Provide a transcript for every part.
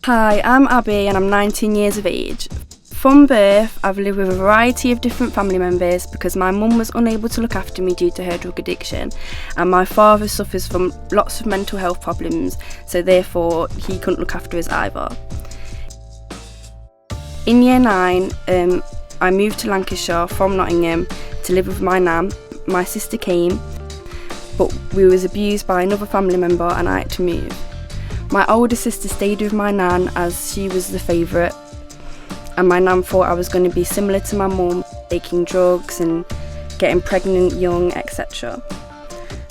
Hi, I'm Abby and I'm 19 years of age. From birth, I've lived with a variety of different family members because my mum was unable to look after me due to her drug addiction, and my father suffers from lots of mental health problems, so therefore he couldn't look after us either. In year 9, I moved to Lancashire from Nottingham to live with my nan. My sister came, but we was abused by another family member and I had to move. My older sister stayed with my nan as she was the favourite, and my nan thought I was going to be similar to my mum, taking drugs and getting pregnant young, etc.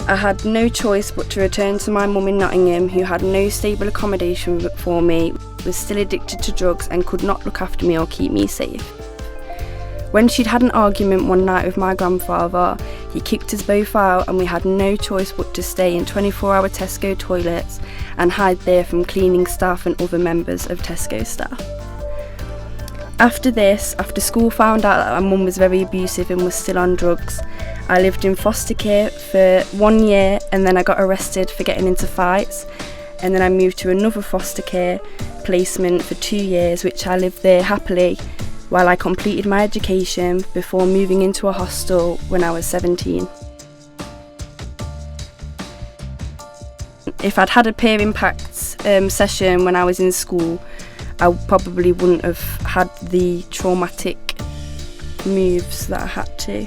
I had no choice but to return to my mum in Nottingham, who had no stable accommodation for me, was still addicted to drugs and could not look after me or keep me safe. When she'd had an argument one night with my grandfather, he kicked us both out and we had no choice but to stay in 24-hour Tesco toilets and hide there from cleaning staff and other members of Tesco staff. After this, after school found out that my mum was very abusive and was still on drugs, I lived in foster care for 1 year and then I got arrested for getting into fights, and then I moved to another foster care placement for 2 years, which I lived there happily while I completed my education before moving into a hostel when I was 17. If I'd had a peer impacts session when I was in school, I probably wouldn't have had the traumatic moves that I had to.